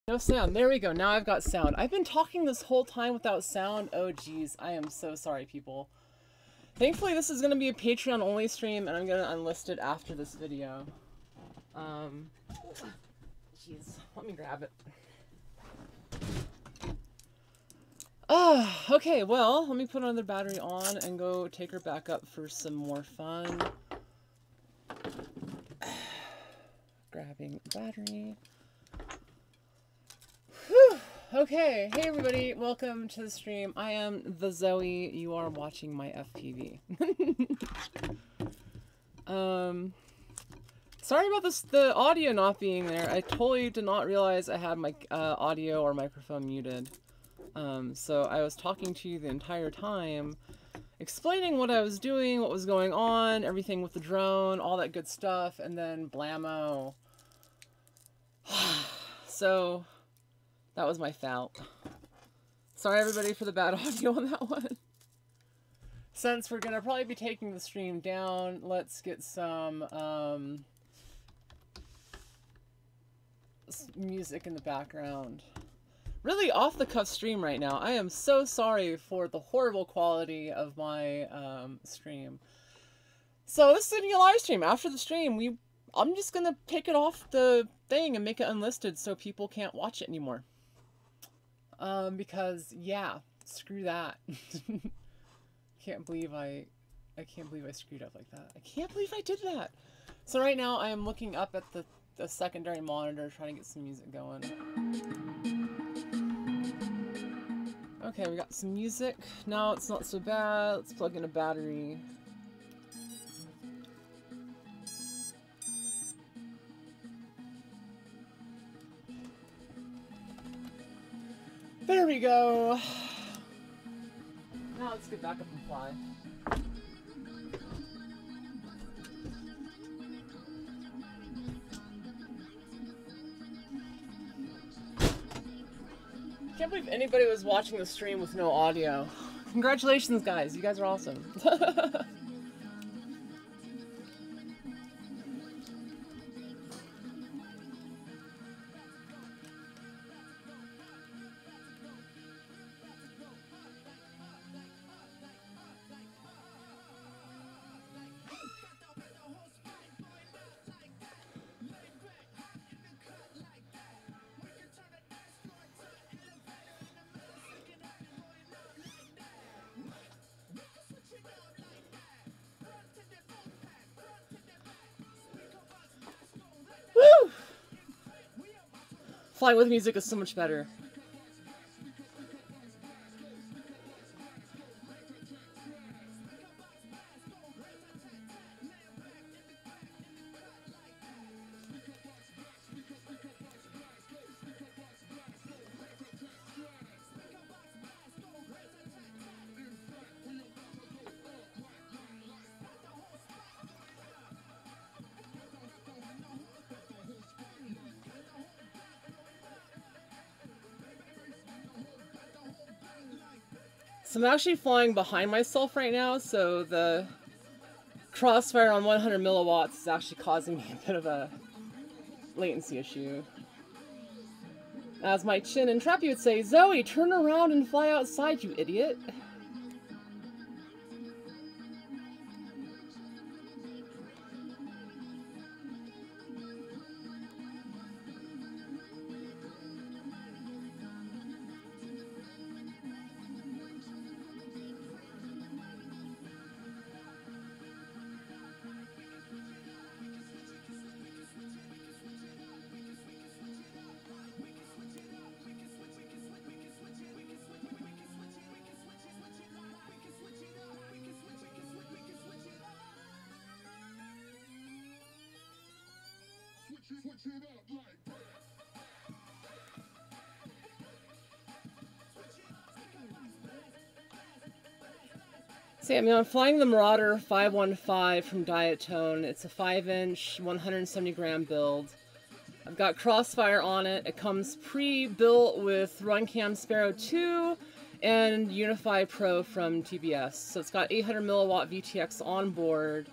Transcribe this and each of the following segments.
No sound. There we go. Now I've got sound. I've been talking this whole time without sound. Oh, geez. I am so sorry, people. Thankfully, this is going to be a Patreon-only stream, and I'm going to unlist it after this video. Jeez. Let me grab it. Okay, well, let me put another battery on and go take her back up for some more fun. Grabbing battery. Whew. Okay, hey everybody, welcome to the stream. I am the Zoe. You are watching my FPV. Sorry about this, the audio not being there. I totally did not realize I had my audio or microphone muted. So I was talking to you the entire time, explaining what I was doing, what was going on, everything with the drone, all that good stuff, and then blammo. So that was my fault. Sorry everybody for the bad audio on that one. Since we're gonna probably be taking the stream down, let's get some music in the background. Really off the cuff stream right now. I am so sorry for the horrible quality of my stream. So this is gonna be a live stream. After the stream, I'm just gonna take it off the thing and make it unlisted so people can't watch it anymore. Because yeah, screw that. Can't believe I screwed up like that. I can't believe I did that. So right now I am looking up at the secondary monitor trying to get some music going. Okay, we got some music. Now it's not so bad. Let's plug in a battery. There we go. Now let's get back up and fly. Can't believe anybody was watching the stream with no audio. Congratulations, guys. You guys are awesome. Woo! Flying with music is so much better. So I'm actually flying behind myself right now, so the crossfire on 100 milliwatts is actually causing me a bit of a latency issue. As my chin and Trappy would say, Zoe, turn around and fly outside, you idiot. See, I mean, I'm flying the Marauder 515 from Diatone. It's a 5-inch, 170-gram build. I've got Crossfire on it. It comes pre-built with Runcam Sparrow 2 and Unify Pro from TBS. So it's got 800 milliwatt VTX on board.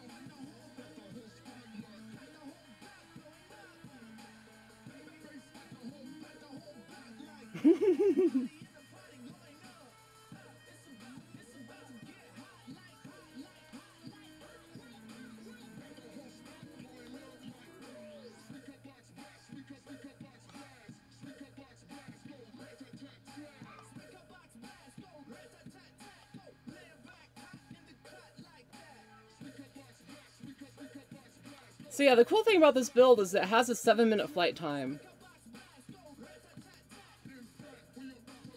So yeah, the cool thing about this build is it has a 7-minute flight time.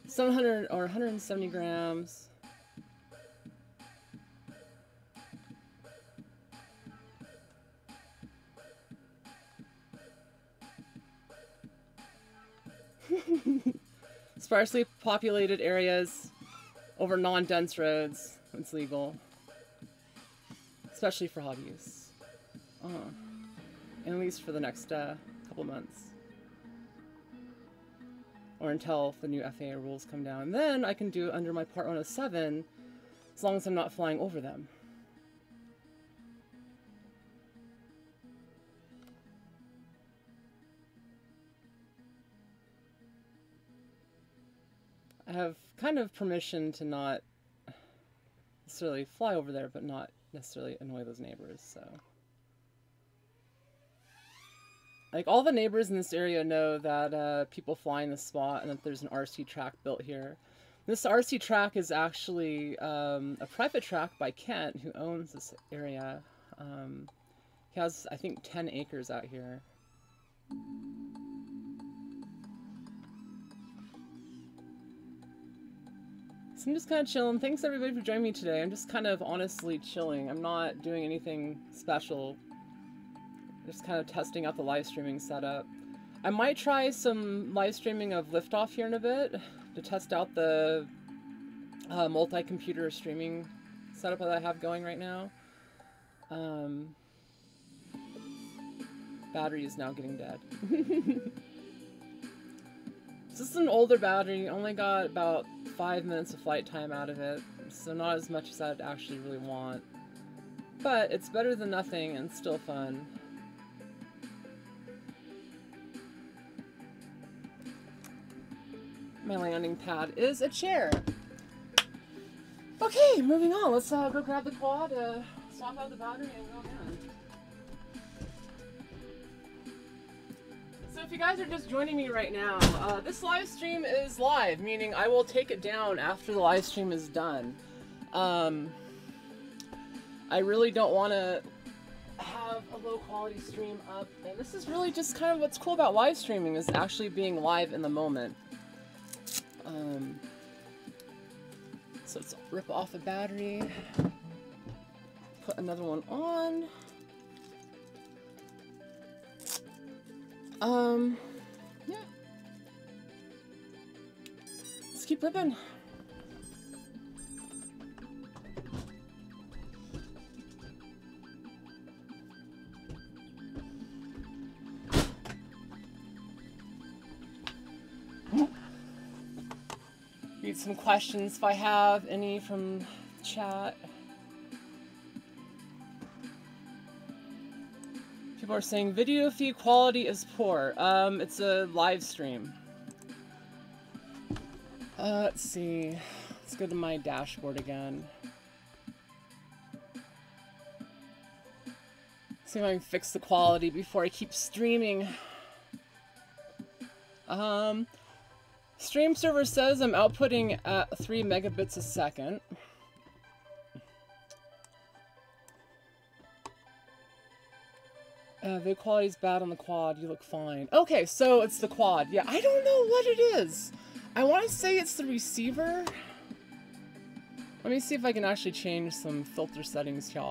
700 or 170 grams. Sparsely populated areas over non-dense roads. It's legal. Especially for hobby use. At least for the next couple months. Or until the new FAA rules come down. And then I can do it under my Part 107 as long as I'm not flying over them. I have kind of permission to not necessarily fly over there, but not necessarily annoy those neighbors, so. Like, all the neighbors in this area know that people fly in this spot and that there's an RC track built here. This RC track is actually a private track by Kent, who owns this area. He has, I think, 10 acres out here. So I'm just kind of chilling. Thanks everybody for joining me today. I'm just kind of honestly chilling. I'm not doing anything special. Just kind of testing out the live streaming setup. I might try some live streaming of liftoff here in a bit to test out the multi-computer streaming setup that I have going right now. Battery is now getting dead. This is an older battery, only got about 5 minutes of flight time out of it, so not as much as I'd actually really want. But it's better than nothing and still fun. My landing pad is a chair. Okay, moving on. Let's go grab the quad, swap out the battery, and go again. So if you guys are just joining me right now, this live stream is live, meaning I will take it down after the live stream is done. I really don't want to have a low quality stream up, and this is really just kind of what's cool about live streaming, is actually being live in the moment. So let's rip off a battery, put another one on. Yeah. Let's keep ripping. Read some questions if I have any from the chat. People are saying video feed quality is poor. It's a live stream. Let's see. Let's go to my dashboard again. See if I can fix the quality before I keep streaming. Stream server says I'm outputting at 3 megabits a second. Video quality is bad on the quad. You look fine. Okay, so it's the quad. Yeah, I don't know what it is. I want to say it's the receiver. Let me see if I can actually change some filter settings here.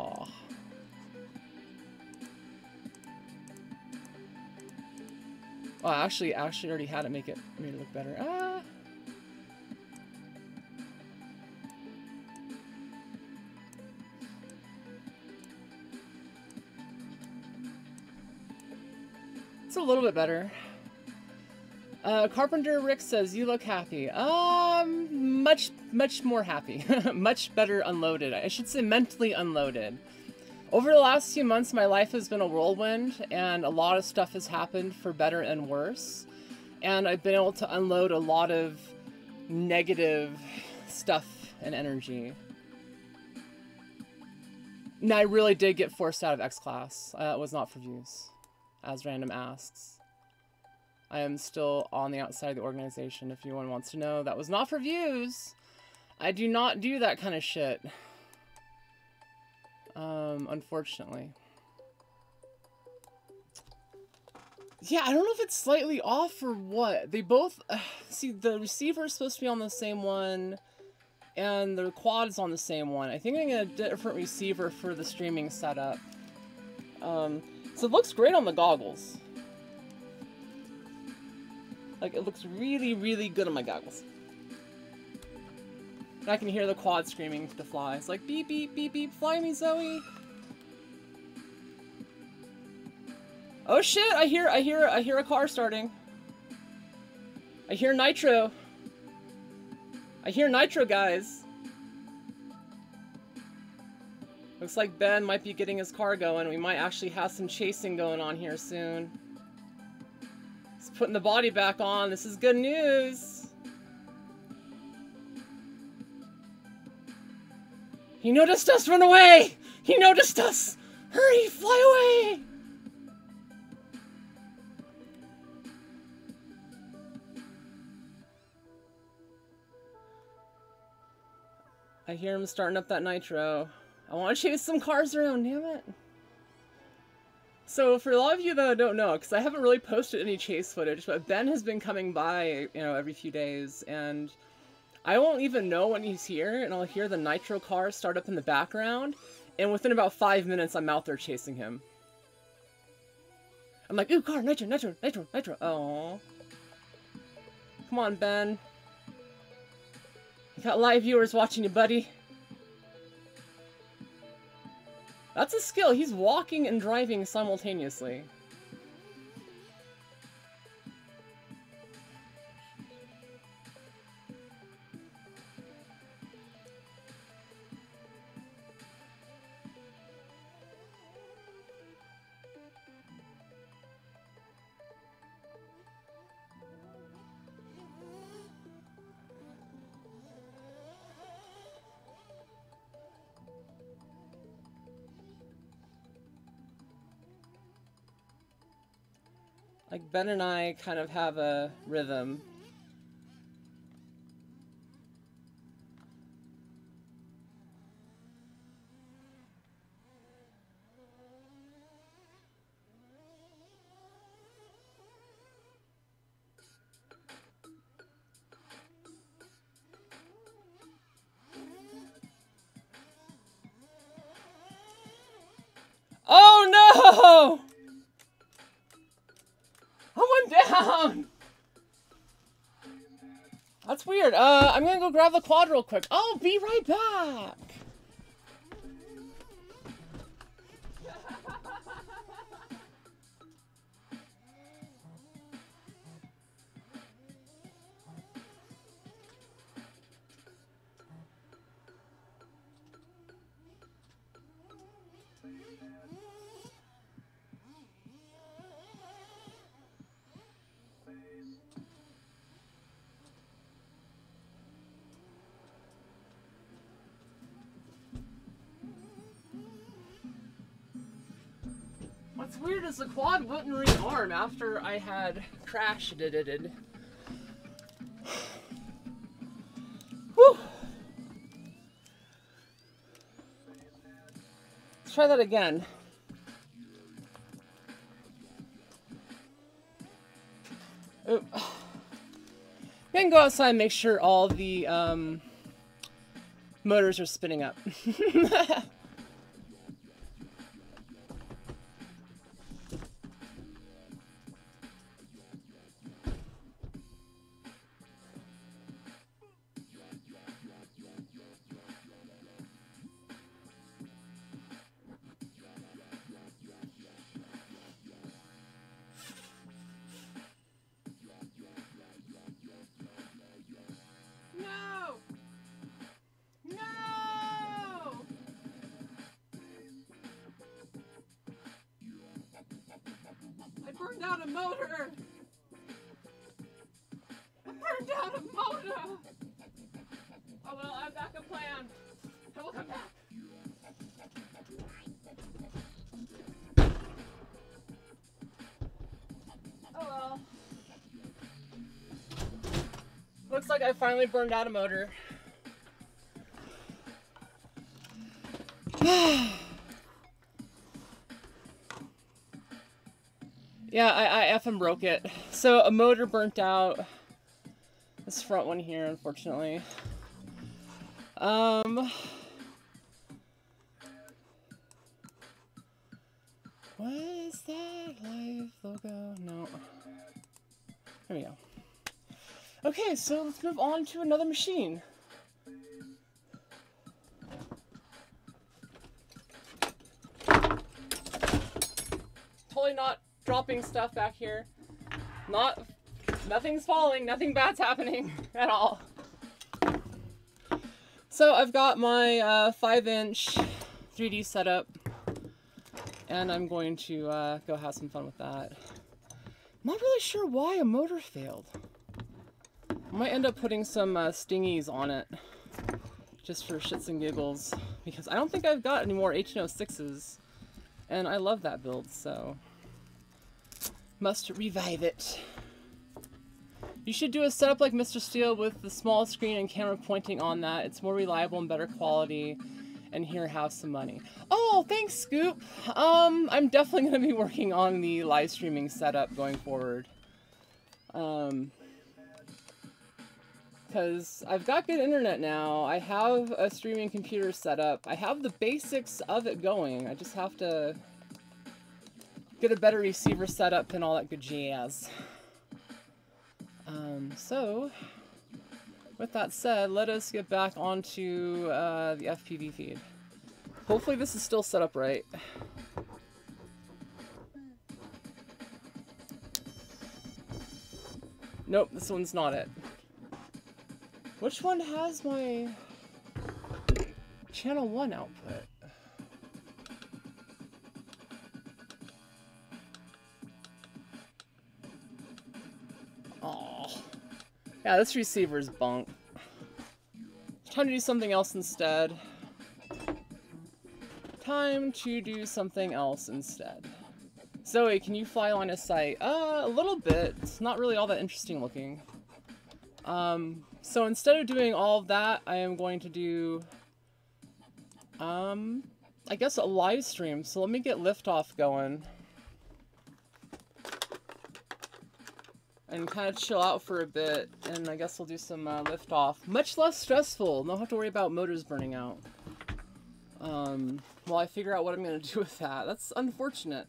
Oh, actually already had it made it look better. It's a little bit better. Carpenter Rick says, you look happy. Much more happy. Much better unloaded. I should say mentally unloaded. Over the last few months, my life has been a whirlwind, and a lot of stuff has happened for better and worse. And I've been able to unload a lot of negative stuff and energy. No, I really did get forced out of X class. It was not for views, as Random asks. I am still on the outside of the organization, if anyone wants to know. That was not for views. I do not do that kind of shit. Unfortunately. Yeah, I don't know if it's slightly off or what. They both... see, the receiver is supposed to be on the same one, and the quad is on the same one. I think I'm going to get a different receiver for the streaming setup. So it looks great on the goggles. Like, it looks really, really good on my goggles. And I can hear the quad screaming to fly. It's like, beep, beep, beep, beep, fly me, Zoe. Oh shit, I hear a car starting. I hear nitro. I hear nitro, guys. Looks like Ben might be getting his car going. We might actually have some chasing going on here soon. He's putting the body back on. This is good news. He noticed us! Run away! He noticed us! Hurry! Fly away! I hear him starting up that nitro. I want to chase some cars around, damn it. So for a lot of you that don't know, because I haven't really posted any chase footage, but Ben has been coming by, you know, every few days, and I won't even know when he's here, and I'll hear the nitro car start up in the background, and within about 5 minutes, I'm out there chasing him. I'm like, ooh, car, nitro, nitro, nitro, nitro. Aww. Come on, Ben. You got live viewers watching you, buddy. That's a skill. He's walking and driving simultaneously. Like, Ben and I kind of have a rhythm. Oh no! I went down! That's weird. I'm gonna go grab the quad real quick. I'll be right back! What's weird is the quad wouldn't rearm after I had crashed it. Whew. Let's try that again. Oop. I'm gonna go outside and make sure all the motors are spinning up. I burned down a motor! I burned down out of motor! Oh well, I have backup plan. I will come back. Oh well. Looks like I finally burned out a motor. Yeah, I effing broke it. So a motor burnt out. This front one here, unfortunately. What is that live logo? No. There we go. Okay, so let's move on to another machine. Totally not dropping stuff back here. Nothing's falling, nothing bad's happening at all. So I've got my 5-inch 3D setup, and I'm going to go have some fun with that. I'm not really sure why a motor failed. I might end up putting some stingies on it, just for shits and giggles, because I don't think I've got any more HN06s, and I love that build, so must revive it. You should do a setup like Mr. Steele with the small screen and camera pointing on that. It's more reliable and better quality, and here have some money. Oh, thanks, Scoop. I'm definitely going to be working on the live streaming setup going forward. Because I've got good internet now. I have a streaming computer set up. I have the basics of it going. I just have to get a better receiver set up and all that good jazz. So, with that said, let us get back onto the FPV feed. Hopefully this is still set up right. Nope, this one's not it. Which one has my channel 1 output? Oh, yeah, this receiver is bunk. Time to do something else instead. Time to do something else instead. Zoe, can you fly line of sight? A little bit. It's not really all that interesting looking. So instead of doing all of that, I am going to do, I guess a live stream. So let me get liftoff going. And kind of chill out for a bit, and I guess we'll do some liftoff. Much less stressful. Don't have to worry about motors burning out. While I figure out what I'm going to do with that. That's unfortunate.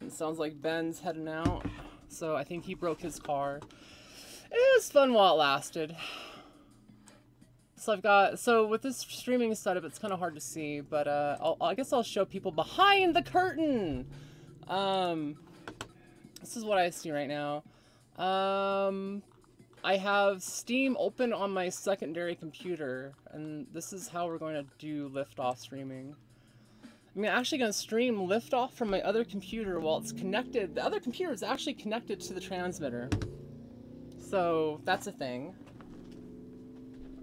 It sounds like Ben's heading out, so I think he broke his car. It was fun while it lasted. So with this streaming setup, it's kind of hard to see, but I guess I'll show people behind the curtain. This is what I see right now. I have Steam open on my secondary computer, and this is how we're going to do liftoff streaming. I'm actually going to stream liftoff from my other computer while it's connected. The other computer is actually connected to the transmitter, so that's a thing.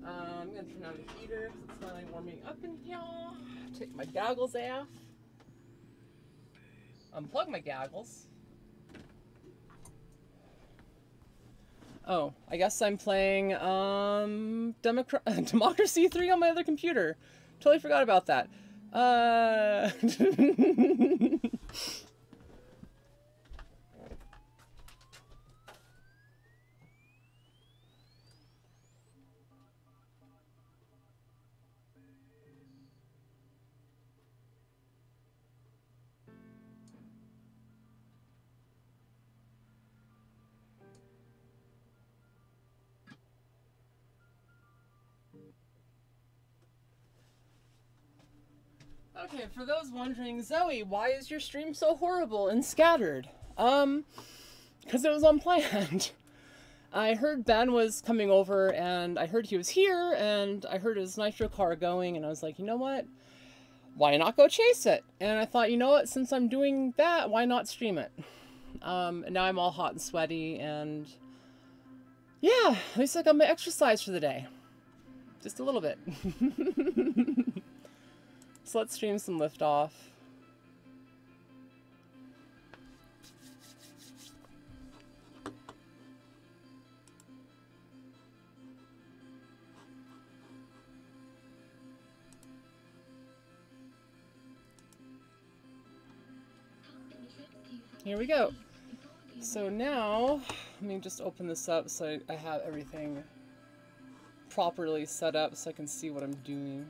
I'm going to turn on the heater because it's finally warming up in here. Take my goggles off. Unplug my goggles. Oh, I guess I'm playing Democracy 3 on my other computer. Totally forgot about that. Okay, for those wondering, Zoe, why is your stream so horrible and scattered? Because it was unplanned. I heard Ben was coming over, and I heard he was here, and I heard his nitro car going, and I was like, you know what? why not go chase it? And I thought, you know what, since I'm doing that, why not stream it? And now I'm all hot and sweaty, and yeah, at least I got my exercise for the day. Just a little bit. So let's stream some liftoff. Here we go. So now, let me just open this up so I have everything properly set up so I can see what I'm doing.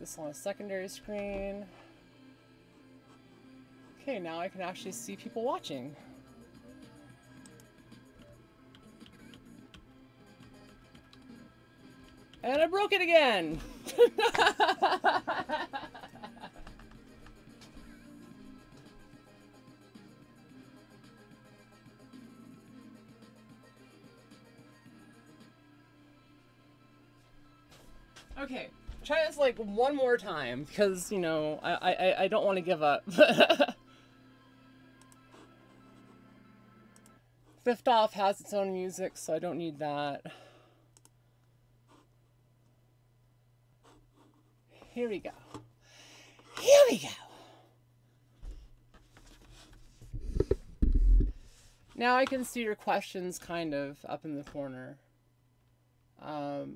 This on a secondary screen. Okay, now I can actually see people watching. And I broke it again! Okay, try this like one more time, because, you know, I don't want to give up. Liftoff has its own music, so I don't need that. Here we go. Here we go. Now I can see your questions kind of up in the corner. At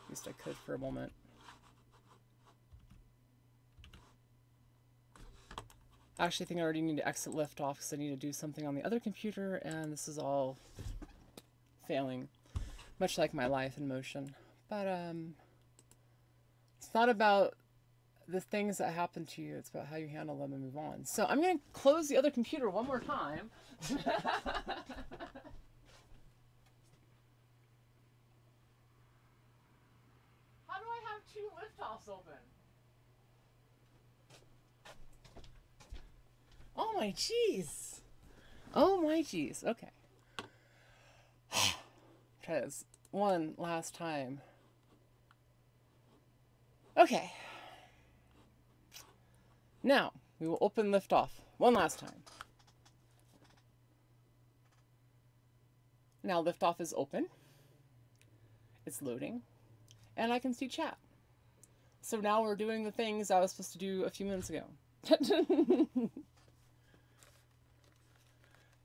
least I could for a moment. I actually think I already need to exit Liftoff because I need to do something on the other computer, and this is all failing, much like my life in motion. But it's not about the things that happen to you, it's about how you handle them and move on. So I'm going to close the other computer one more time. How do I have two liftoffs open? Oh my jeez. Oh my jeez. Okay. Try this one last time. Okay. Now, we will open Liftoff one last time. Now Liftoff is open. It's loading. And I can see chat. So now we're doing the things I was supposed to do a few minutes ago.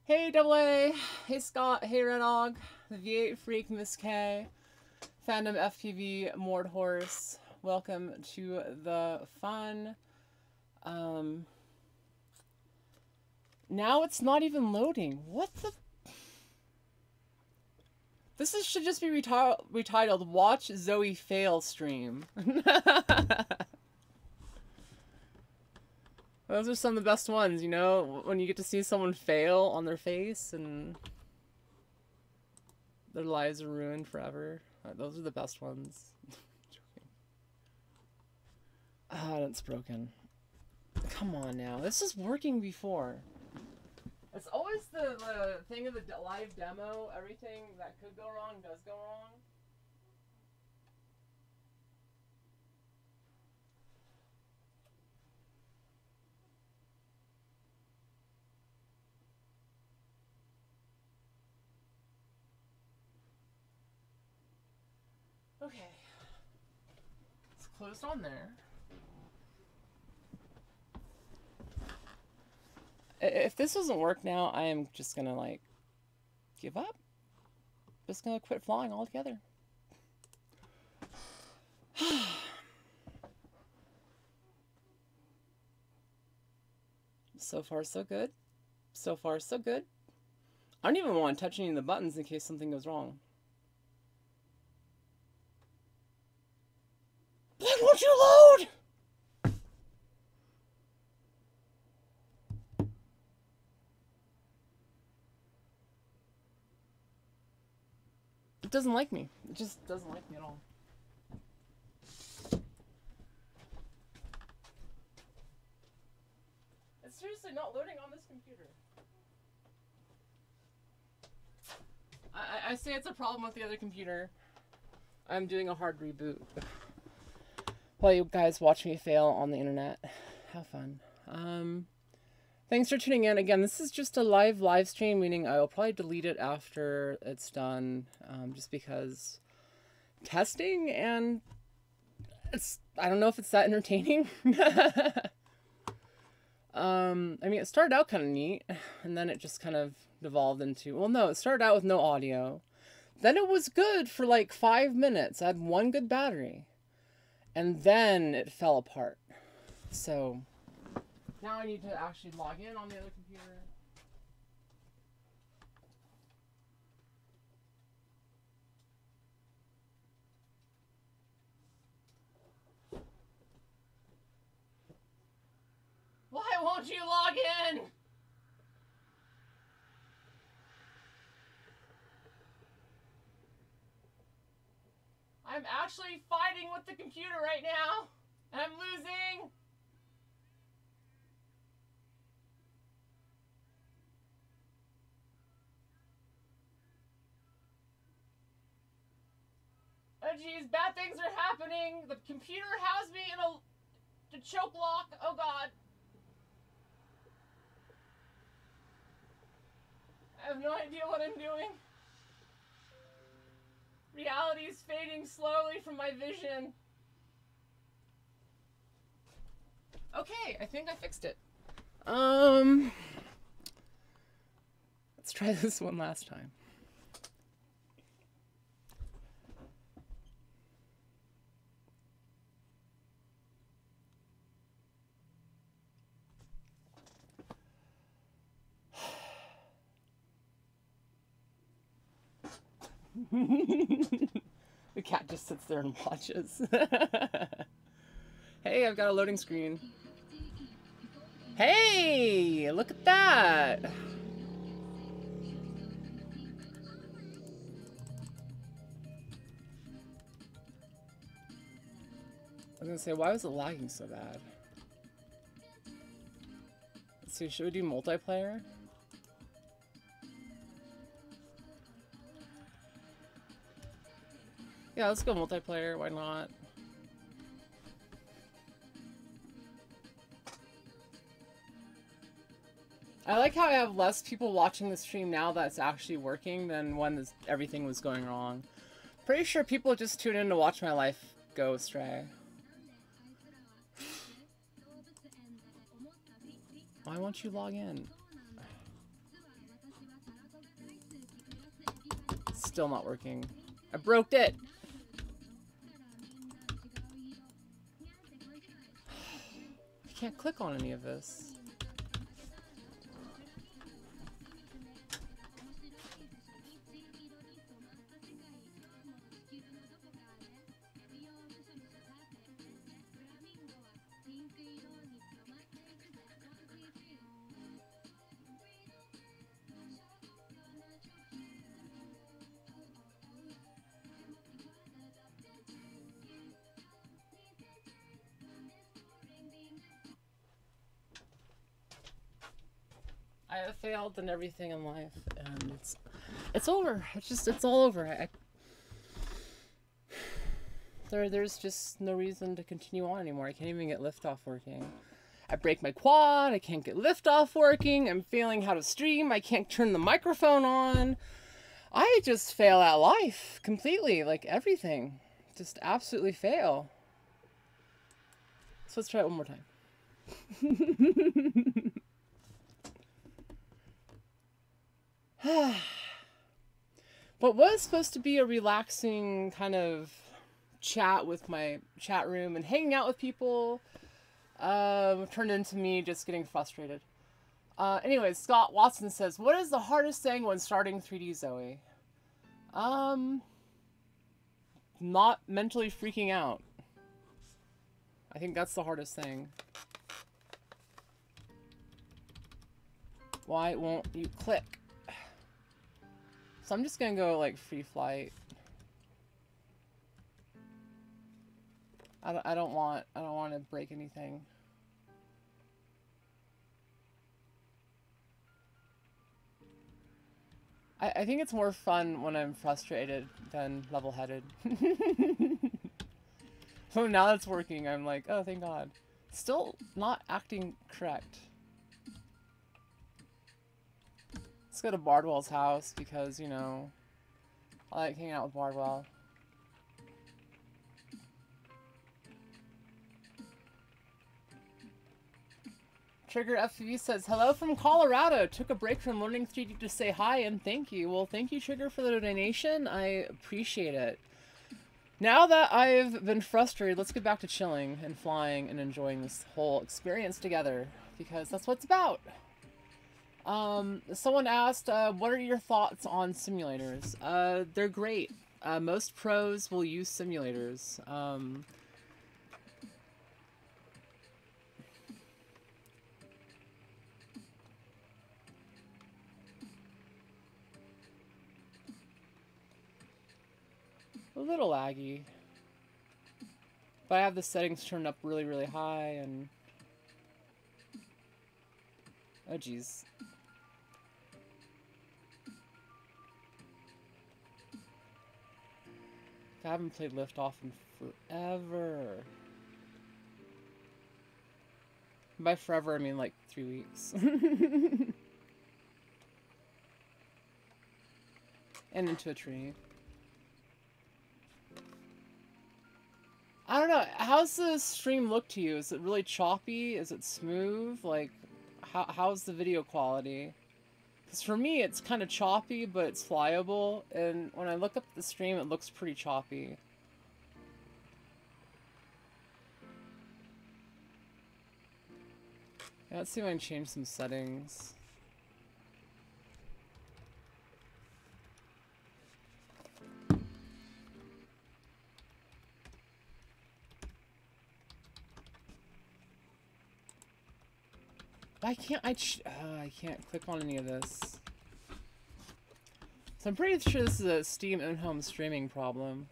Hey Double A, hey Scott, hey Red Og, the V8 Freak, Miss K, Fandom FPV, Mord Horse, welcome to the fun. Now it's not even loading. What the? This should just be retitled Watch Zoe Fail Stream. Those are some of the best ones, you know, when you get to see someone fail on their face and their lives are ruined forever. Those are the best ones. Ah, that's broken. Come on now. This is working before. It's always the thing of the live demo. Everything that could go wrong does go wrong. Okay, it's closed on there. If this doesn't work now, I am just gonna like give up. Just gonna quit flying altogether. So far, so good. So far, so good. I don't even want to touch any of the buttons in case something goes wrong. Why won't you load? It doesn't like me. It just doesn't like me at all. It's seriously not loading on this computer. I say it's a problem with the other computer. I'm doing a hard reboot. While you guys watch me fail on the internet. Have fun. Thanks for tuning in. Again, this is just a live stream, meaning I will probably delete it after it's done, just because testing, and I don't know if it's that entertaining. I mean, it started out kind of neat, and then it just kind of devolved into, well, no, it started out with no audio. Then it was good for like 5 minutes. I had one good battery. And then it fell apart. So now I need to actually log in on the other computer. Why won't you log in? I'm actually fighting with the computer right now, and I'm losing. Oh geez, bad things are happening. The computer has me in a choke lock. Oh god. I have no idea what I'm doing. Reality is fading slowly from my vision. Okay, I think I fixed it. Let's try this one last time. The cat just sits there and watches. Hey, I've got a loading screen. Hey, look at that. I was gonna say, why was it lagging so bad? Let's see, should we do multiplayer? Yeah, let's go multiplayer, why not? I like how I have less people watching the stream now that's actually working than when everything was going wrong. Pretty sure people just tune in to watch my life go astray. Why won't you log in? Still not working. I broke it! I can't click on any of this. I have failed in everything in life, and it's over. It's all over. There's just no reason to continue on anymore. I can't even get liftoff working. I break my quad. I can't get liftoff working. I'm failing how to stream. I can't turn the microphone on. I just fail at life completely, like everything. Just absolutely fail. So let's try it one more time. What was supposed to be a relaxing kind of chat with my chat room and hanging out with people turned into me just getting frustrated. Anyways, Scott Watson says, what is the hardest thing when starting 3D Zoe? Not mentally freaking out. I think that's the hardest thing. Why won't you click? So I'm just gonna go like free flight. I don't want to break anything. I think it's more fun when I'm frustrated than level-headed. So now that it's working, I'm like, oh, thank God. Still not acting correct. Let's go to Bardwell's house because, you know, I like hanging out with Bardwell. Trigger FPV says, hello from Colorado. Took a break from learning 3D to say hi and thank you. Well, thank you, Trigger, for the donation. I appreciate it. Now that I've been frustrated, let's get back to chilling and flying and enjoying this whole experience together because that's what it's about. Someone asked, what are your thoughts on simulators? They're great. Most pros will use simulators. A little laggy. But I have the settings turned up really, really high and... Oh, jeez. I haven't played Liftoff in forever. By forever, I mean like 3 weeks. And into a tree. I don't know. How's the stream look to you? Is it really choppy? Is it smooth? Like, how's the video quality? Because for me, it's kind of choppy, but it's flyable. And when I look up the stream, it looks pretty choppy. Yeah, let's see if I can change some settings. I can't click on any of this. So I'm pretty sure this is a Steam in-home streaming problem.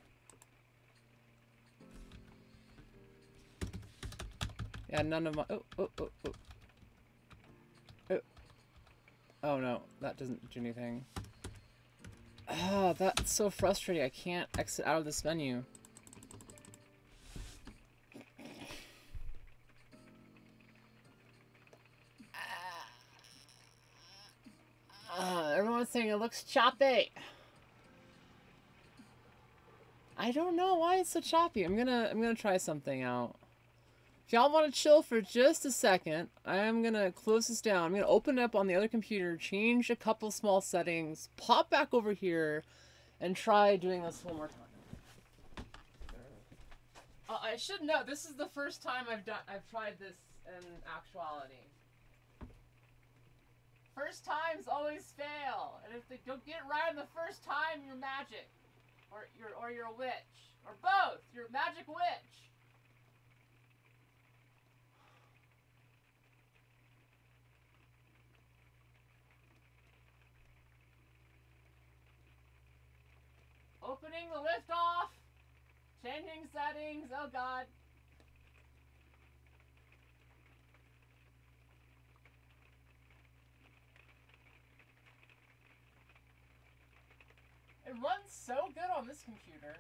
Yeah, none of my... Oh no, that doesn't do anything. Oh, that's so frustrating. I can't exit out of this menu. Everyone's saying it looks choppy. I don't know why it's so choppy. I'm gonna try something out. If y'all want to chill for just a second, I'm gonna close this down. I'm gonna open it up on the other computer, change a couple small settings, pop back over here, and try doing this one more time. I should know this is the first time I've tried this in actuality. First times always fail, and if they don't get it right on the first time, you're magic, or you're a witch, or both. You're a magic witch. Opening the lift off, changing settings. Oh God. It runs so good on this computer.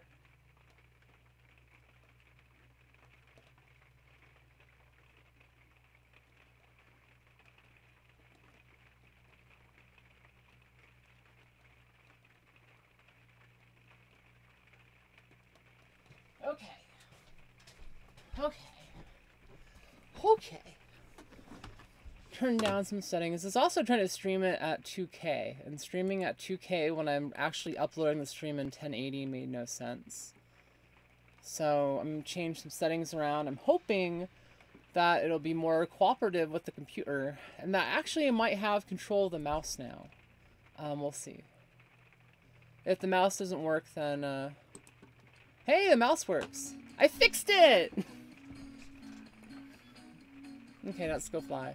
Okay. Turn down some settings. It's also trying to stream it at 2K, and streaming at 2K when I'm actually uploading the stream in 1080 made no sense. So I'm going to change some settings around. I'm hoping that it'll be more cooperative with the computer, and that actually it might have control of the mouse now. We'll see. If the mouse doesn't work, then hey, the mouse works. I fixed it! Okay, let's go fly.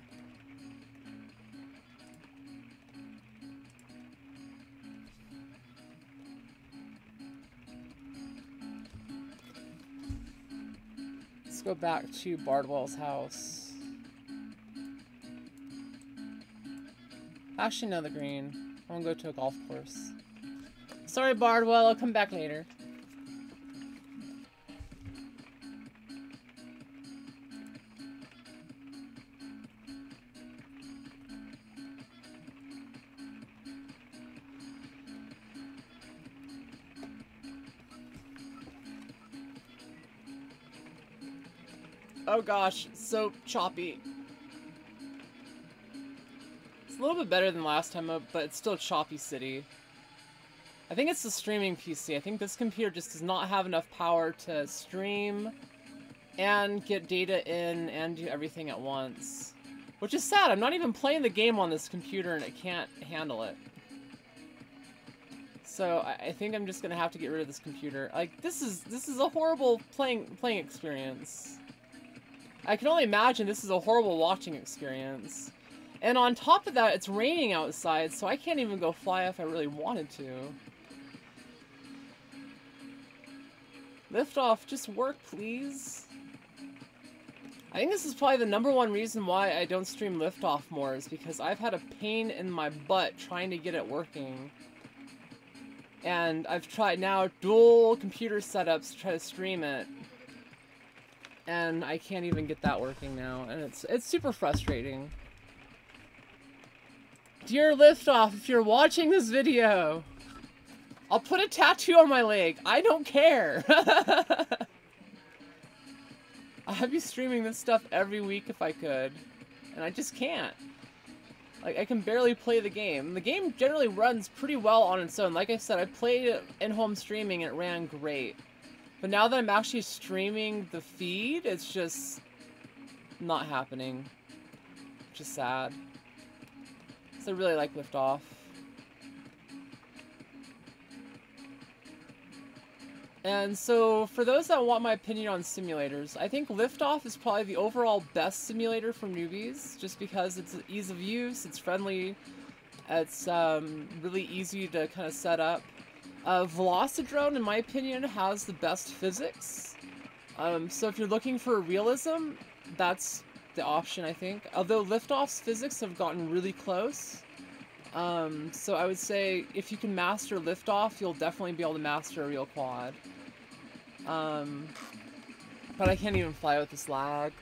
Let's go back to Bardwell's house. Actually, no, the green. I want to go to a golf course. Sorry, Bardwell. I'll come back later. Oh gosh, so choppy. It's a little bit better than last time, but it's still choppy city. I think it's the streaming PC. I think this computer just does not have enough power to stream and get data in and do everything at once. Which is sad. I'm not even playing the game on this computer and it can't handle it. So I think I'm just gonna have to get rid of this computer. Like, this is a horrible playing experience. I can only imagine this is a horrible watching experience. And on top of that, it's raining outside, so I can't even go fly if I really wanted to. Liftoff, just work, please. I think this is probably the #1 reason why I don't stream Liftoff more, is because I've had a pain in my butt trying to get it working. And I've tried now dual computer setups to try to stream it. And I can't even get that working now, and it's super frustrating. Dear Liftoff, if you're watching this video, I'll put a tattoo on my leg. I don't care. I'd be streaming this stuff every week if I could, and I just can't. Like, I can barely play the game. The game generally runs pretty well on its own. Like I said, I played it in-home streaming and it ran great. But now that I'm actually streaming the feed, it's just not happening. Which is sad. So I really like Liftoff. And so, for those that want my opinion on simulators, I think Liftoff is probably the overall best simulator for newbies, just because it's ease of use, it's friendly, it's really easy to kind of set up. Velocidrone, in my opinion, has the best physics. So if you're looking for realism, that's the option, I think. Although Liftoff's physics have gotten really close. So I would say if you can master Liftoff, you'll definitely be able to master a real quad. But I can't even fly with this lag.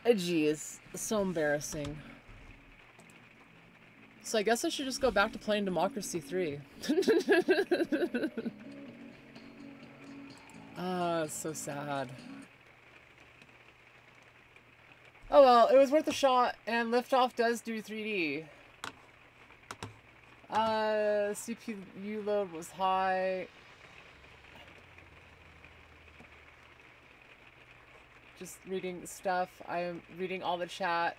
Geez, so embarrassing. So I guess I should just go back to playing Democracy 3. Ah, it's so sad. Oh well, it was worth a shot, and Liftoff does do 3D. CPU load was high. Just reading stuff. I am reading all the chat.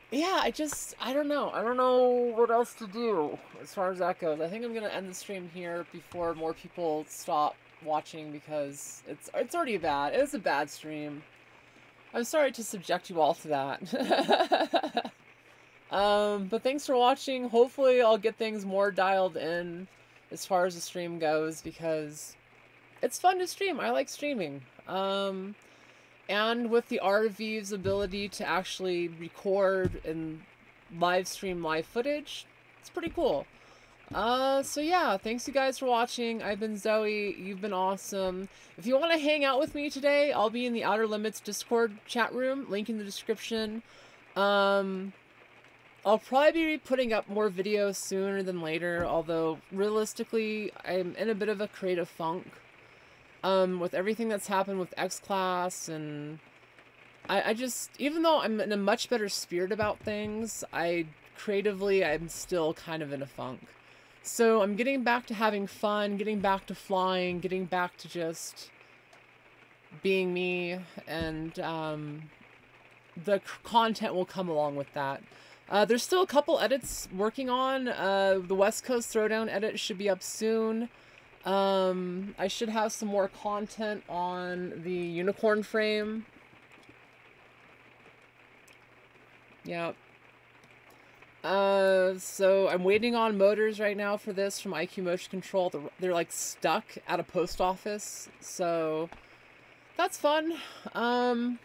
Yeah, I don't know. I don't know what else to do as far as that goes. I think I'm gonna end the stream here before more people stop watching, because it's already bad. It is a bad stream. I'm sorry to subject you all to that. But thanks for watching. Hopefully I'll get things more dialed in as far as the stream goes, because it's fun to stream. I like streaming. And with the RV's ability to actually record and live stream live footage, it's pretty cool. So yeah, thanks you guys for watching. I've been Zoe. You've been awesome. If you want to hang out with me today, I'll be in the Outer Limits Discord chat room, link in the description. I'll probably be putting up more videos sooner than later, although realistically, I'm in a bit of a creative funk. With everything that's happened with X-Class, and I just, even though I'm in a much better spirit about things, creatively, I'm still kind of in a funk. So I'm getting back to having fun, getting back to flying, getting back to just being me, and the content will come along with that. There's still a couple edits working on. The West Coast Throwdown edit should be up soon. I should have some more content on the unicorn frame. Yeah. So I'm waiting on motors right now for this from IQ Motion Control. They're like stuck at a post office, so that's fun. So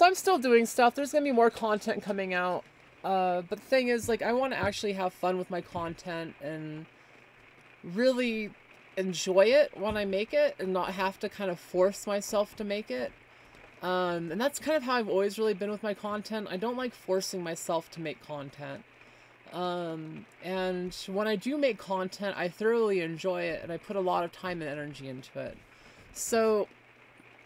I'm still doing stuff. There's gonna be more content coming out. But the thing is, like, I want to actually have fun with my content and really enjoy it when I make it and not have to kind of force myself to make it. And that's kind of how I've always really been with my content. I don't like forcing myself to make content. And when I do make content, I thoroughly enjoy it and I put a lot of time and energy into it. So,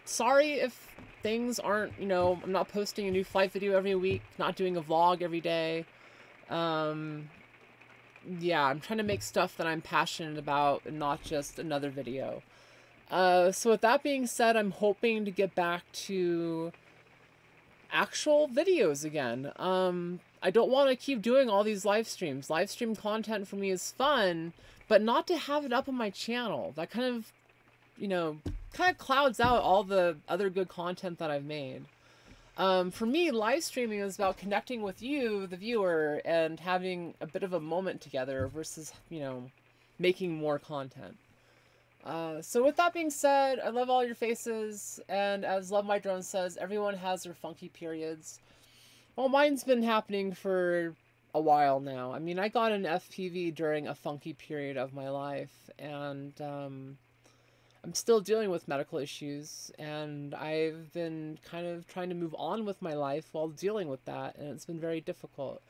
sorry if things aren't, you know, I'm not posting a new flight video every week, not doing a vlog every day. Yeah, I'm trying to make stuff that I'm passionate about and not just another video. So with that being said, I'm hoping to get back to actual videos again. I don't want to keep doing all these live streams. Live stream content for me is fun, but not to have it up on my channel. That kind of, you know, kind of clouds out all the other good content that I've made. For me, live streaming is about connecting with you, the viewer, and having a bit of a moment together versus, you know, making more content. So with that being said, I love all your faces, and as Love My Drone says, everyone has their funky periods. Well, mine's been happening for a while now. I mean, I got an FPV during a funky period of my life, and I'm still dealing with medical issues, and I've been kind of trying to move on with my life while dealing with that, and it's been very difficult.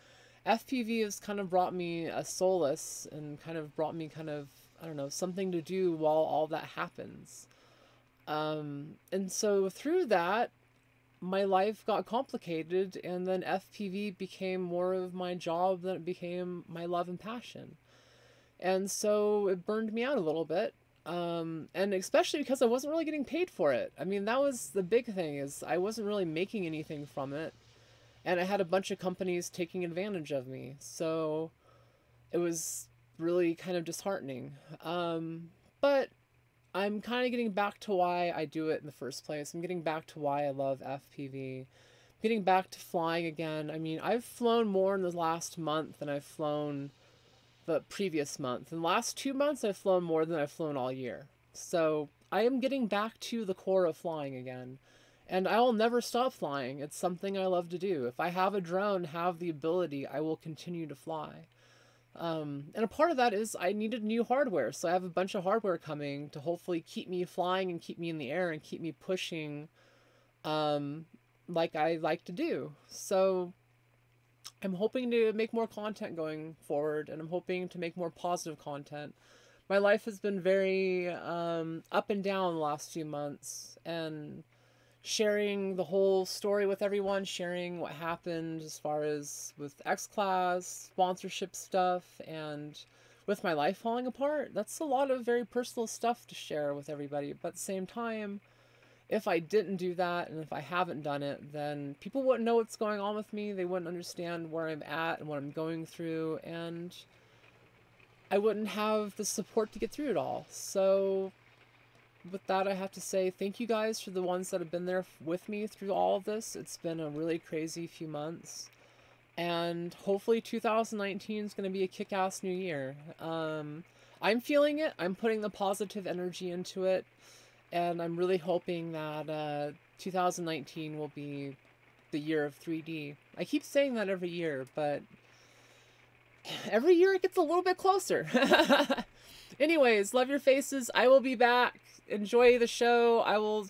FPV has kind of brought me a solace and kind of brought me kind of, I don't know, something to do while all that happens. And so through that, my life got complicated, and then FPV became more of my job than it became my love and passion. And so it burned me out a little bit. And especially because I wasn't really getting paid for it. I mean, that was the big thing, is I wasn't really making anything from it. And I had a bunch of companies taking advantage of me. So it was really kind of disheartening. But I'm kind of getting back to why I do it in the first place. I'm getting back to why I love FPV. Getting back to flying again. I mean, I've flown more in the last month than I've flown the previous month. In the last 2 months, I've flown more than I've flown all year. So I am getting back to the core of flying again. And I will never stop flying. It's something I love to do. If I have a drone, have the ability, I will continue to fly. And a part of that is I needed new hardware. So I have a bunch of hardware coming to hopefully keep me flying and keep me in the air and keep me pushing like I like to do. So I'm hoping to make more content going forward, and I'm hoping to make more positive content. My life has been very up and down the last few months, and sharing the whole story with everyone, sharing what happened as far as with X-Class, sponsorship stuff, and with my life falling apart, that's a lot of very personal stuff to share with everybody. But at the same time, if I didn't do that, and if I haven't done it, then people wouldn't know what's going on with me. They wouldn't understand where I'm at and what I'm going through, and I wouldn't have the support to get through it all. So with that, I have to say thank you guys for the ones that have been there with me through all of this. It's been a really crazy few months, and hopefully 2019 is going to be a kick-ass new year. I'm feeling it. I'm putting the positive energy into it. And I'm really hoping that 2019 will be the year of 3D. I keep saying that every year, but every year it gets a little bit closer. Anyways, love your faces. I will be back. Enjoy the show. I will